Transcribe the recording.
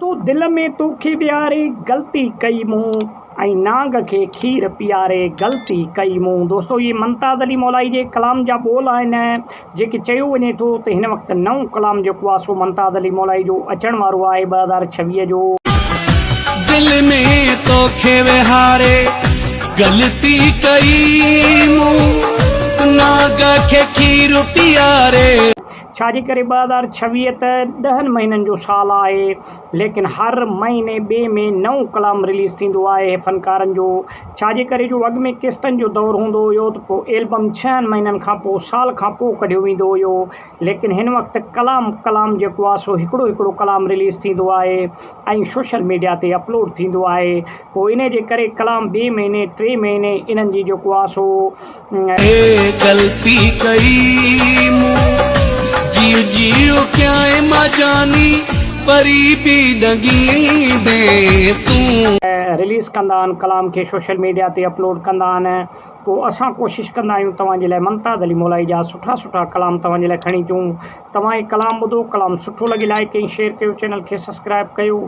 तो दिल में तोखे विहारे गलती कई मूं ऐं नांग के खीर पियारे गलती कई मूं। दोस्तों ये मुमताज़ अली मौलाई जे कलाम जा बोल आहिनि जेके चयो वञे थो त हिन वक़्तु नओं कलाम जेको आहे सो मुमताज़ अली मौलाई जो अचण वारो आहे 2026 जो। दिल में तोखे विहारे गलती कई मूं नांग के खीर पियारे। छाजे करे 2026 त 10 महीननि जो साल आहे, लेकिन हर महीने ॿिए में नओं कलाम रिलीज़ थींदो आहे फ़नकारनि जो। छाजे करे जो अॻु में किस्तनि जो दौरु हूंदो हुयो त पोइ एल्बम 6 महीननि खां पोइ साल खां पोइ कढियो वेंदो हुयो, लेकिन हिन वक़्तु कलाम जेको आहे सो हिकिड़ो कलाम रिलीज़ थींदो आहे ऐं सोशल मीडिया ते अपलोड थींदो आहे। पोइ इन जे करे कलाम ॿिए महीने 3 महीने इन्हनि जी जेको आहे सो गलती कई जियो क्या मां जानी परी भी दगी दे तू रिलीज़ कंदा आहिनि कलाम खे सोशल मीडिया ते अपलोड कंदा आहिनि। पोइ असां कोशिशि कंदा आहियूं तव्हांजे लाइ मुमताज़ अली मौलाई जा सुठा कलाम तव्हांजे लाइ खणी अचूं। तव्हां हे कलाम ॿुधो, कलाम सुठो लॻे लाइक कयो, शेयर कयो, चैनल खे सब्सक्राइब कयो।